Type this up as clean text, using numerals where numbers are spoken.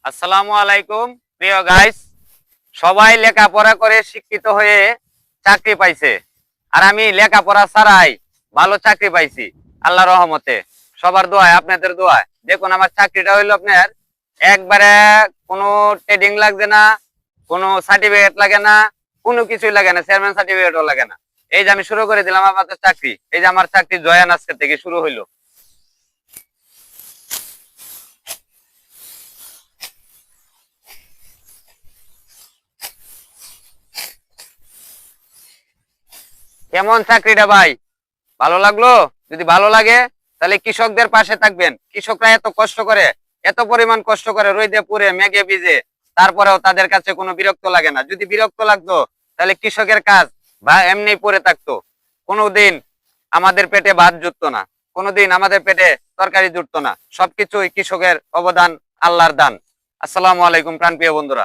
আসসালামু আলাইকুম প্রিয় গাইস, সবাই লেখাপড়া করে শিক্ষিত হয়ে চাকরি পাইছে, আর আমি লেখাপড়া ছাড়াই ভালো চাকরি পাইছি আল্লাহর রহমতে। সবার দোয়ায়, আপনাদের দোয়ায়। দেখুন আমার চাকরিটা হইলো আপনার একবারে কোনো ট্রেডিং লাগবে না, কোনো সার্টিফিকেট লাগে না, কোনো কিছুই লাগে না, চেয়ারম্যান সার্টিফিকেটও লাগে না। এই যে আমি শুরু করে দিলাম আমাদের চাকরি, এই যে আমার চাকরি জয়ান আজকে থেকে শুরু হইলো। কেমন চাকরিটা ভাই, ভালো লাগলো? যদি ভালো লাগে তাহলে কৃষকদের পাশে থাকবেন। কৃষকরা এত কষ্ট করে, এত পরিমাণ কষ্ট করে, রোদে পুড়ে মেঘে ভিজে, তারপরেও তাদের কাছে কোনো বিরক্ত লাগে না। যদি বিরক্ত লাগতো তাহলে কৃষকের কাজ বা এমনি পড়ে থাকতো, কোনোদিন আমাদের পেটে ভাত জুটতো না, কোনোদিন আমাদের পেটে তরকারি জুটতো না। সবকিছুই কৃষকের অবদান, আল্লাহর দান। আসসালামু আলাইকুম প্রাণপ্রিয় বন্ধুরা।